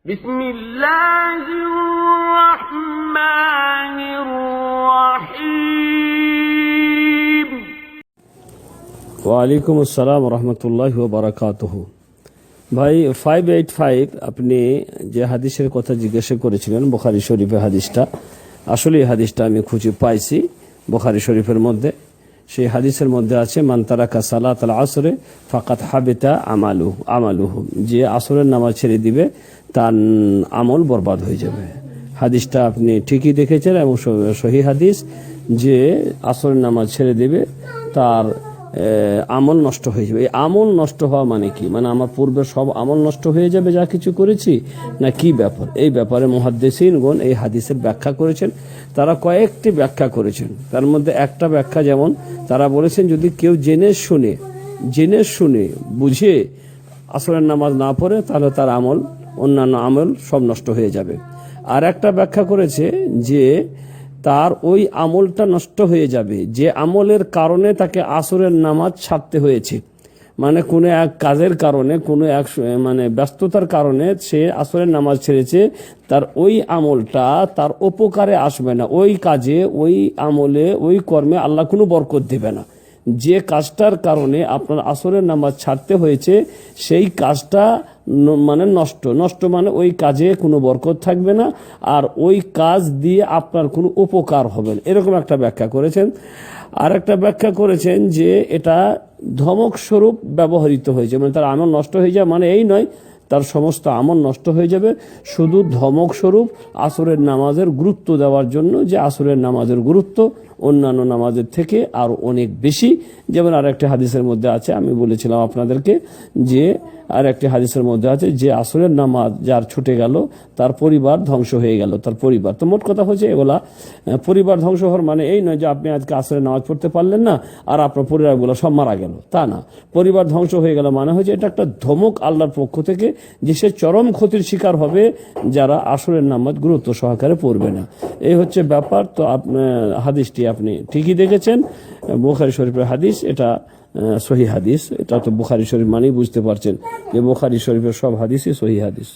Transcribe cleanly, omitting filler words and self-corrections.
بسم الله الرحمن الرحيم ওয়ালাইকুম আসসালাম রহমতুল্লাহি ওয়া বারাকাতুহু। ভাই 585 আপনি যে হাদিসের কথা জিজ্ঞাসা করেছিলেন বুখারী শরীফের হাদিসটা, আসলে এই হাদিসটা আমি খুঁজে পাইছি বুখারী শরীফের মধ্যে। সেই হাদিসের মধ্যে আছে মান তারাকা সালাতাল আসরে ফাকাদ হাবিতা আমালুহু, যে আসরের নামাজ ছেড়ে দিবে তার আমল বরবাদ হয়ে যাবে। হাদিসটা আপনি ঠিকই দেখেছেন এবং সহি হাদিস, যে আসরের নামাজ ছেড়ে দিবে তার আমল নষ্ট হয়ে যাবে। এই আমল নষ্ট হওয়া মানে কি? মানে আমার পূর্বে সব আমল নষ্ট হয়ে যাবে যা কিছু করেছি, না কি ব্যাপার? এই ব্যাপারে মুহাদ্দিসিনগণ এই হাদিসের ব্যাখ্যা করেছেন। তারা কয়েকটি ব্যাখ্যা করেছেন। তার মধ্যে একটা ব্যাখ্যা, যেমন তারা বলেছেন যদি কেউ জেনে শুনে বুঝে আসরের নামাজ না পড়ে তাহলে তার আমল, অন্যান্য আমল সব নষ্ট হয়ে যাবে। আর একটা ব্যাখ্যা করেছে যে তার ওই আমলটা নষ্ট হয়ে যাবে যে আমলের কারণে তাকে আসরের নামাজ ছাড়তে হয়েছে। মানে কোনো এক কাজের কারণে, কোনো এক মানে ব্যস্ততার কারণে সে আসরের নামাজ ছেড়েছে, তার ওই আমলটা তার উপকারে আসবে না। ওই কাজে, ওই আমলে, ওই কর্মে আল্লাহ কোনো বরকত দিবে না। যে কাজটার কারণে আপনার আসরের নামাজ ছাড়তে হয়েছে সেই কাজটা মানে নষ্ট মানে ওই কাজে কোনো বরকত থাকবে না, আর ওই কাজ দিয়ে আপনার কোনো উপকার হবে না। এরকম একটা ব্যাখ্যা করেছেন। আর একটা ব্যাখ্যা করেছেন যে এটা ধমক স্বরূপ ব্যবহৃত হয়েছে, মানে তার আমল নষ্ট হয়ে যায় মানে এই নয় তার সমস্ত আমল নষ্ট হয়ে যাবে, শুধু ধমক স্বরূপ আসরের নামাজের গুরুত্ব দেওয়ার জন্য, যে আসরের নামাজের গুরুত্ব অন্যান্য নামাজের থেকে আরো অনেক বেশি। যেমন আর একটা হাদিসের মধ্যে আছে, আমি বলেছিলাম আপনাদেরকে যে আর একটি হাদিসের মধ্যে আছে যে আসরের নামাজ যার ছুটে গেল তার পরিবার ধ্বংস হয়ে গেল, তার পরিবার। তো মোট কথা হচ্ছে এগুলা পরিবার ধ্বংস হওয়ার মানে এই নয় যে আপনি আজকে আসরের নামাজ পড়তে পারলেন না আর আপনার পরিবারগুলো সব মারা গেল, তা না। পরিবার ধ্বংস হয়ে গেল মানে হচ্ছে এটা একটা ধমক আল্লাহর পক্ষ থেকে, যে সে চরম ক্ষতির শিকার হবে যারা আসরের নামাজ গুরুত্ব সহকারে পড়বে না। এই হচ্ছে ব্যাপার। তো হাদিসটি আপনি ঠিকই দেখেছেন, বুখারী শরীফের হাদিস, এটা সহি হাদিস। এটা তো বুখারী শরীফ মানেই বুঝতে পারছেন যে বুখারী শরীফের সব হাদিসই সহি হাদিস।